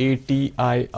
ATIR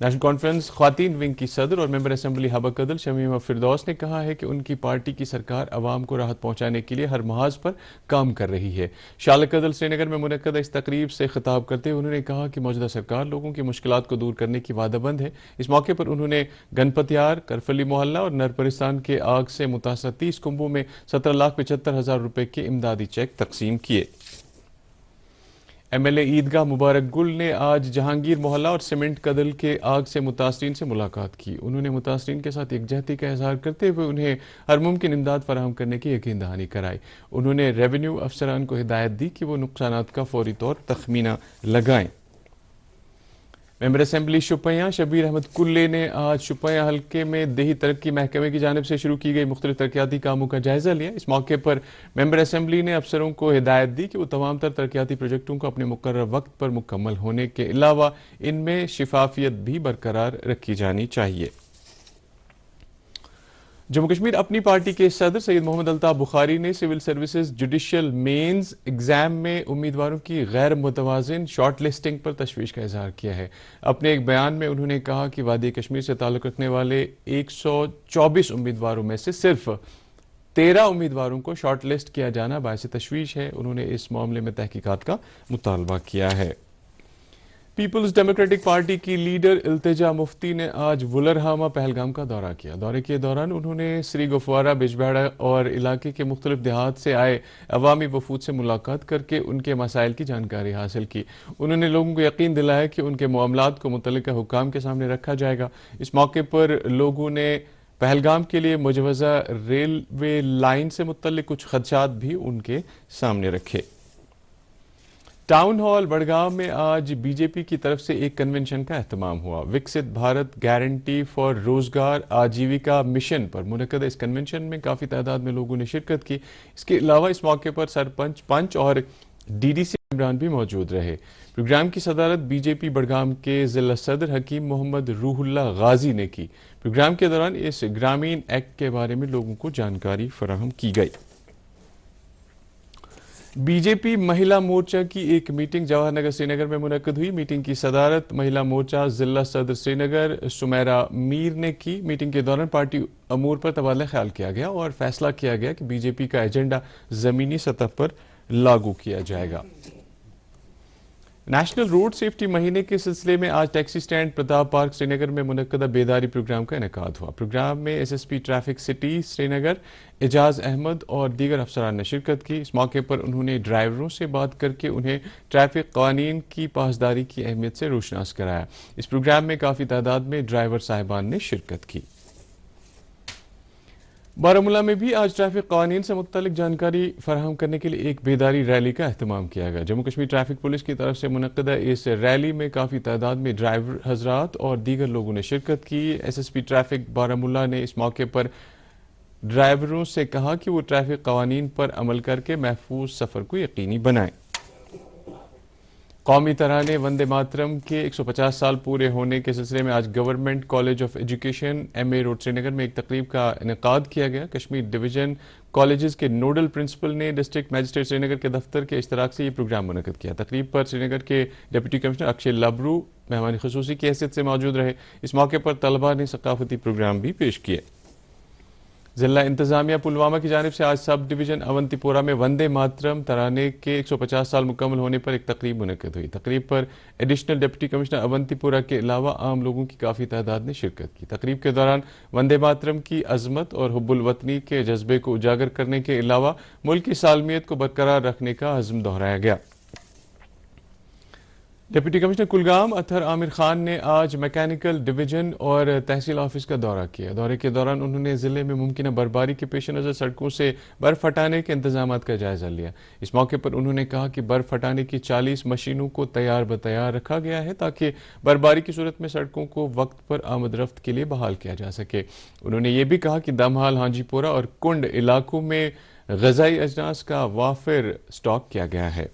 national conference خواتین wing کی صدر اور ممبر اسمبلی حبہ کدل شمیمہ فردوس نے کہا ہے کہ ان کی پارٹی کی سرکار عوام کو راحت پہنچانے کے لیے ہر محاذ پر کام کر رہی ہے. شالہ کدل سری نگر میں منعقدہ اس تقریب سے خطاب کرتے ہوئے انہوں نے کہا کہ موجودہ سرکار لوگوں کی مشکلات کو دور کرنے کی وعدہ بند ہے. اس موقع پر انہوں نے گنپتیار، کرفلی محلہ اور نرپرستان کے آگ سے متاثرہ 30 کنبوں میں 17,75,000 روپے کے امدادی چیک تقسیم کیے. ایم ایل اے عیدگاہ مبارک گل نے آج جہانگیر محلہ اور سیمنٹ کدل کے آگ سے متاثرین سے ملاقات کی. انہوں نے متاثرین کے ساتھ یکجہتی کا اظہار کرتے ہوئے انہیں ہر ممکن امداد فراہم کرنے کی یقین دہانی کرائی. انہوں نے ریونیو افسران کو ہدایت دی کہ وہ نقصانات کا فوری طور تخمینہ لگائیں. ممبر اسمبلی شوپیاں شبیر احمد کلے نے آج شوپیاں حلقے میں دیہی ترقی محکمے کی جانب سے شروع کی گئی مختلف ترقیاتی کاموں کا جائزہ لیا. اس موقع پر ممبر اسمبلی نے افسروں کو ہدایت دی کہ وہ تمام تر ترقیاتی پروجیکٹوں کو اپنے مقررہ وقت پر مکمل ہونے کے علاوہ ان میں شفافیت بھی برقرار رکھی جانی چاہیے. جموں کشمیر اپنی پارٹی کے صدر سید محمد الطاف بخاری نے civil services judicial mains exam میں امیدواروں کی غیر متوازن شارٹ لسٹنگ پر تشویش کا اظہار کیا ہے. اپنے ایک بیان میں انہوں نے کہا کہ وادی کشمیر سے تعلق رکھنے والے 124 امیدواروں میں سے صرف 13 امیدواروں کو شارٹ لسٹ کیا جانا باعث تشویش ہے. انہوں نے اس معاملے میں تحقیقات کا مطالبہ کیا ہے. پیپلز ڈیموکریٹک پارٹی کی لیڈر التجا مفتی نے آج ولرہامہ پہلگام کا دورہ کیا. دورے کے دوران انہوں نے سری گفوارہ، بجبہڑا اور علاقے کے مختلف دیہات سے آئے عوامی وفود سے ملاقات کر کے ان کے مسائل کی جانکاری حاصل کی. انہوں نے لوگوں کو یقین دلایا کہ ان کے معاملات کو متعلقہ حکام کے سامنے رکھا جائے گا. اس موقع پر لوگوں نے پہلگام کے لیے مجوزہ ریلوے لائن سے متعلق کچھ خدشات بھی ان کے سامنے رکھے. ٹاؤن ہال بڑگاؤں میں آج بی جے پی کی طرف سے ایک کنونشن کا اہتمام ہوا. وکست بھارت گارنٹی فار روزگار آجیویکا مشن پر منعقدہ اس کنونشن میں کافی تعداد میں لوگوں نے شرکت کی. اس کے علاوہ اس موقع پر سرپنچ، پنچ اور ڈی ڈی سی ممبران بھی موجود رہے. پروگرام کی صدارت بی جے پی بڑگام کے ضلع صدر حکیم محمد روح اللہ غازی نے کی. پروگرام کے دوران اس گرامین ایکٹ کے بارے میں لوگوں کو جانکاری فراہم کی گئی. بی جے پی مہیلا مورچہ کی ایک میٹنگ جواہر نگر سری نگر میں منعقد ہوئی. میٹنگ کی صدارت مہیلا مورچہ ضلع صدر سری نگر سمیرا میر نے کی. میٹنگ کے دوران پارٹی امور پر تبادلہ خیال کیا گیا اور فیصلہ کیا گیا کہ بی جے پی کا ایجنڈا زمینی سطح پر لاگو کیا جائے گا. نیشنل روڈ سیفٹی مہینے کے سلسلے میں آج taxi stand Pratap Park Srinagar میں منعقدہ بیداری پروگرام کا انعقاد ہوا. پروگرام میں S S P traffic city Srinagar Ejaz Ahmad اور دیگر افسران نے شرکت کی. اس موقع پر انہوں نے ڈرائیوروں سے بات کر کے انہیں ٹریفک قوانین کی پاسداری کی اہمیت سے روشناس کرایا. اس پروگرام میں کافی تعداد میں ڈرائیور صاحبان نے شرکت کی. بارہمولہ میں بھی آج ٹریفک قوانین سے متعلق جانکاری فراہم کرنے کے لیے ایک بیداری ریلی کا اہتمام کیا گیا. جموں کشمیر ٹریفک پولیس کی طرف سے منعقدہ اس ریلی میں کافی تعداد میں ڈرائیور حضرات اور دیگر لوگوں نے شرکت کی. S S P traffic Baramulla نے اس موقع پر ڈرائیوروں سے کہا کہ وہ ٹریفک قوانین پر عمل کر کے محفوظ سفر کو یقینی بنائیں. قومی ترانے وندے ماترم کے 150 سال پورے ہونے کے سلسلے میں آج government college of education M A road Srinagar میں ایک تقریب کا انعقاد کیا گیا. کشمیر ڈویژن کالجز کے نوڈل پرنسپل نے ڈسٹرکٹ میجسٹریٹ سری نگر کے دفتر کے اشتراک سے یہ پروگرام منعقد کیا. تقریب پر سری نگر کے ڈپٹی کمشنر اکشے لبرو مہمان خصوصی کی حیثیت سے موجود رہے. اس موقع پر طلباء نے ثقافتی پروگرام بھی پیش کیے. ضلع انتظامیہ پلوامہ کی جانب سے آج سب ڈویژن اونتی پورہ میں وندے ماترم ترانے کے 150 سال مکمل ہونے پر ایک تقریب منعقد ہوئی. تقریب پر ایڈیشنل ڈپٹی کمشنر اونتی پورہ کے علاوہ عام لوگوں کی کافی تعداد نے شرکت کی. تقریب کے دوران وندے ماترم کی عظمت اور حب الوطنی کے جذبے کو اجاگر کرنے کے علاوہ ملک کی سالمیت کو برقرار رکھنے کا عزم دہرایا گیا. ڈپٹی کمشنر کلگام اطہر عامر خان نے آج میکینیکل ڈویژن اور تحصیل آفس کا دورہ کیا. دورے کے دوران انہوں نے ضلع میں ممکنہ برفباری کے پیش نظر سڑکوں سے برف ہٹانے کے انتظامات کا جائزہ لیا. اس موقع پر انہوں نے کہا کہ برف ہٹانے کی 40 مشینوں کو تیار بتیار رکھا گیا ہے تاکہ برفباری کی صورت میں سڑکوں کو وقت پر آمد رفت کے لیے بحال کیا جا سکے. انہوں نے یہ بھی کہا کہ دمہال، ہانجی پورہ اور کنڈ علاقوں میں غذائی اجناس کا وافر سٹاک کیا گیا ہے.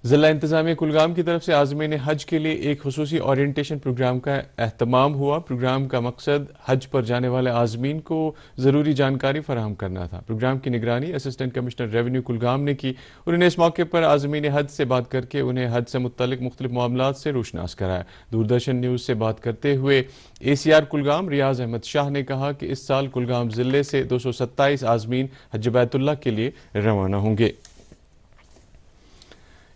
ضلع انتظامیہ کلگام کی طرف سے عازمین حج کے لیے ایک خصوصی اورینٹیشن پروگرام کا اہتمام ہوا۔ پروگرام کا مقصد حج پر جانے والے عازمین کو ضروری جانکاری فراہم کرنا تھا۔ پروگرام کی نگرانی اسسٹنٹ کمشنر ریونیو کلگام نے کی۔ انہوں نے اس موقع پر عازمین حج سے بات کر کے انہیں حج سے متعلق مختلف معاملات سے روشناس کرایا۔ دوردرشن نیوز سے بات کرتے ہوئے ACR کلگام ریاض احمد شاہ نے کہا کہ اس سال کلگام ضلع سے 227 عازمین حج بیت اللہ کے لیے روانہ ہوں گے۔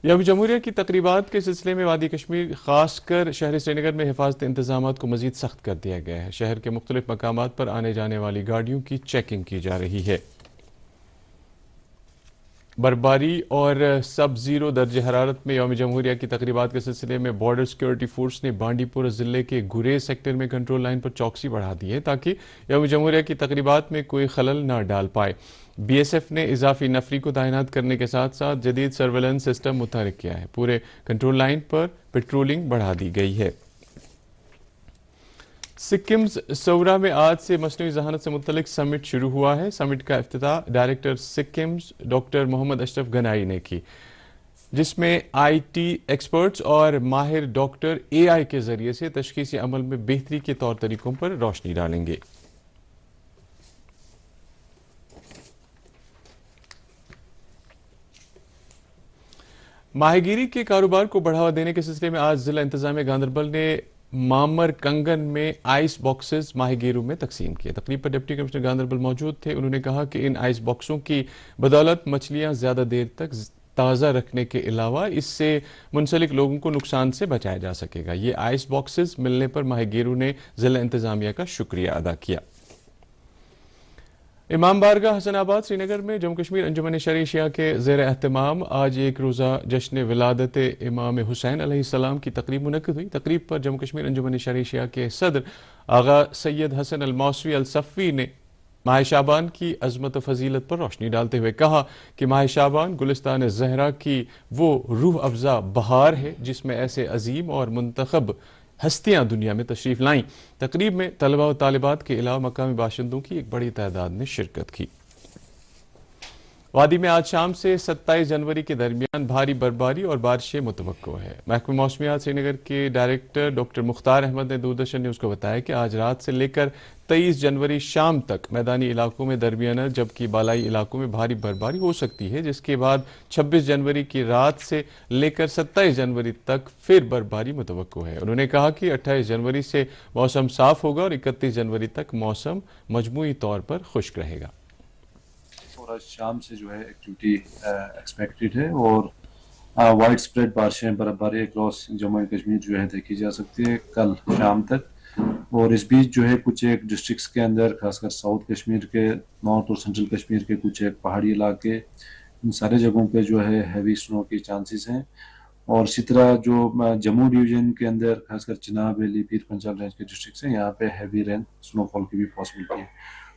یوم جمہوریہ کی تقریبات کے سلسلے میں وادی کشمیر خاص کر شہر سری نگر میں حفاظتی انتظامات کو مزید سخت کر دیا گیا ہے۔ شہر کے مختلف مقامات پر آنے جانے والی گاڑیوں کی چیکنگ کی جا رہی ہے۔ برفباری اور سب زیرو درجہ حرارت میں یوم جمہوریہ کی تقریبات کے سلسلے میں بارڈر سیکورٹی فورس نے بانڈی پورہ ضلع کے گریز سیکٹر میں کنٹرول لائن پر چوکسی بڑھا دی ہے تاکہ یوم جمہوریہ کی تقریبات میں کوئی خلل نہ ڈال پائے۔ BSF نے اضافی نفری کو تعینات کرنے کے ساتھ ساتھ جدید سرویلنس سسٹم متحرک کیا ہے۔ پورے کنٹرول لائن پر پیٹرولنگ بڑھا دی گئی ہے۔ سکمز سورا میں آج سے مصنوعی ذہانت سے متعلق سمٹ شروع ہوا ہے۔ سمٹ کا افتتاح ڈائریکٹر سکمز ڈاکٹر محمد اشرف گنائی نے کی، جس میں IT ایکسپرٹس اور ماہر ڈاکٹر AI کے ذریعے سے تشخیصی عمل میں بہتری کے طور طریقوں پر روشنی ڈالیں گے۔ ماہی گیری کے کاروبار کو بڑھاوا دینے کے سلسلے میں آج ضلع انتظامیہ گاندربل نے مامر کنگن میں آئس باکسز ماہی گیروں میں تقسیم کیے۔ تقریب پر ڈپٹی کمشنر گاندربل موجود تھے۔ انہوں نے کہا کہ ان آئس باکسوں کی بدولت مچھلیاں زیادہ دیر تک تازہ رکھنے کے علاوہ اس سے منسلک لوگوں کو نقصان سے بچایا جا سکے گا۔ یہ آئس باکسز ملنے پر ماہی گیروں نے ضلع انتظامیہ کا شکریہ ادا کیا۔ امام بارگاہ حسن آباد سری نگر میں جموں کشمیر انجمن شرعی شیعہ کے زیر اہتمام آج ایک روزہ جشن ولادت امام حسین علیہ السلام کی تقریب منعقد ہوئی۔ تقریب پر جموں کشمیر انجمن شرعی شیعہ کے صدر آغا سید حسن الموسوی الصفوی نے ماہ شعبان کی عظمت و فضیلت پر روشنی ڈالتے ہوئے کہا کہ ماہ شعبان گلستان زہرا کی وہ روح افزا بہار ہے جس میں ایسے عظیم اور منتخب ہستیاں دنیا میں تشریف لائیں۔ تقریب میں طلبہ و طالبات کے علاوہ مقامی باشندوں کی ایک بڑی تعداد نے شرکت کی۔ وادی میں آج شام سے 27 جنوری کے درمیان بھاری برفباری اور بارشیں متوقع ہے۔ محکمہ موسمیات سری نگر کے ڈائریکٹر ڈاکٹر مختار احمد نے دوردرشن نیوز کو بتایا کہ آج رات سے لے کر 23 جنوری شام تک میدانی علاقوں میں درمیانہ جبکہ بالائی علاقوں میں بھاری برفباری ہو سکتی ہے، جس کے بعد 26 جنوری کی رات سے لے کر 27 جنوری تک پھر برفباری متوقع ہے۔ انہوں نے کہا کہ 28 جنوری سے موسم صاف ہوگا اور 31 جنوری تک موسم مجموعی طور پر خشک رہے گا۔ اور آج شام سے جو ہے ایکٹیویٹی ایکسپیکٹڈ ہے اور وائڈ اسپریڈ بارشیں برفباری اکراس جموں کشمیر جو ہے دیکھی جا سکتی ہے کل شام تک۔ اور اس بیچ جو ہے کچھ ایک ڈسٹرکٹس کے اندر خاص کر ساؤتھ کشمیر کے، نارتھ اور سینٹرل کشمیر کے کچھ ایک پہاڑی علاقے، ان سارے جگہوں پہ جو ہے ہیوی سنو کی چانسز ہیں۔ اور اسی طرح جو جموں ڈویژن کے اندر خاص کر چناب ویلی، پیر پنجال رینج کے ڈسٹرکٹس ہیں، یہاں پہ ہیوی رین سنو فال کی بھی پاسبلٹی ہے۔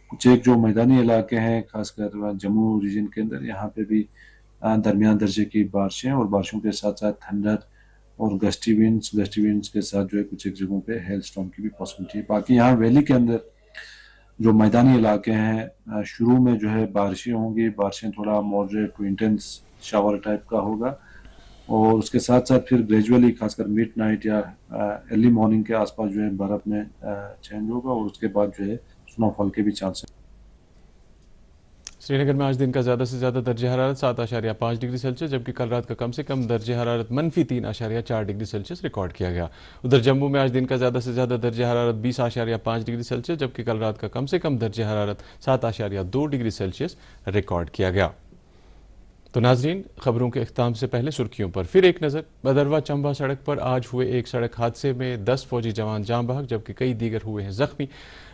کچھ ایک جو میدانی علاقے ہیں خاص کر جموں ریجن کے اندر، یہاں پہ بھی درمیان درجے کی بارشیں اور بارشوں کے ساتھ ساتھ تھنڈر اور گسٹی ونڈز کے ساتھ جو ہے کچھ ایک جگہوں پہ ہیل سٹارم کی بھی پاسبلٹی ہے۔ باقی یہاں ویلی کے اندر جو میدانی علاقے ہیں شروع میں جو ہے بارشیں ہوں گی، بارشیں تھوڑا moderate to intense shower type کا ہوگا، اور اس کے ساتھ ساتھ پھر گریجولی خاص کر مڈ نائٹ یا ارلی مارننگ کے آس پاس جو ہے برف میں چینج ہوگا، اور اس کے بعد جو ہے سنو فال کے بھی چانس ہیں۔ سری نگر میں آج دن کا زیادہ سے زیادہ درجہ حرارت 7.5 ڈگری سیلسیس جبکہ کل رات کا کم سے کم درجہ حرارت -3.4 ڈگری سیلسیس ریکارڈ کیا گیا۔ ادھر جموں میں آج دن کا زیادہ سے زیادہ درجہ حرارت 20.5 ڈگری سیلسیس جبکہ کل رات کا کم سے کم درجہ حرارت 7.2 ڈگری سیلسیس ریکارڈ کیا گیا۔ تو ناظرین، خبروں کے اختتام سے پہلے سرخیوں پر پھر ایک نظر۔ بدروا چمبا سڑک پر آج ہوئے ایک سڑک حادثے میں 10 فوجی جوان جاں بحق جبکہ کئی دیگر ہوئے ہیں زخمی۔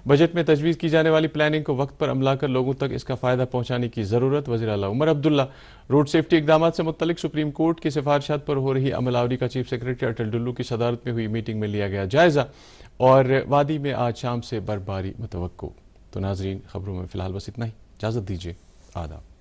بجٹ میں تجویز کی جانے والی پلاننگ کو وقت پر عملا کر لوگوں تک اس کا فائدہ پہنچانے کی ضرورت، وزیر اعلیٰ عمر عبداللہ۔ روڈ سیفٹی اقدامات سے متعلق سپریم کورٹ کی سفارشات پر ہو رہی عمل آوری کا چیف سیکرٹری اٹل ڈلو کی صدارت میں ہوئی میٹنگ میں لیا گیا جائزہ، اور وادی میں آج شام سے برفباری متوقع۔ تو ناظرین، خبروں میں فی الحال بس اتنا ہی، اجازت دیجیے، آداب۔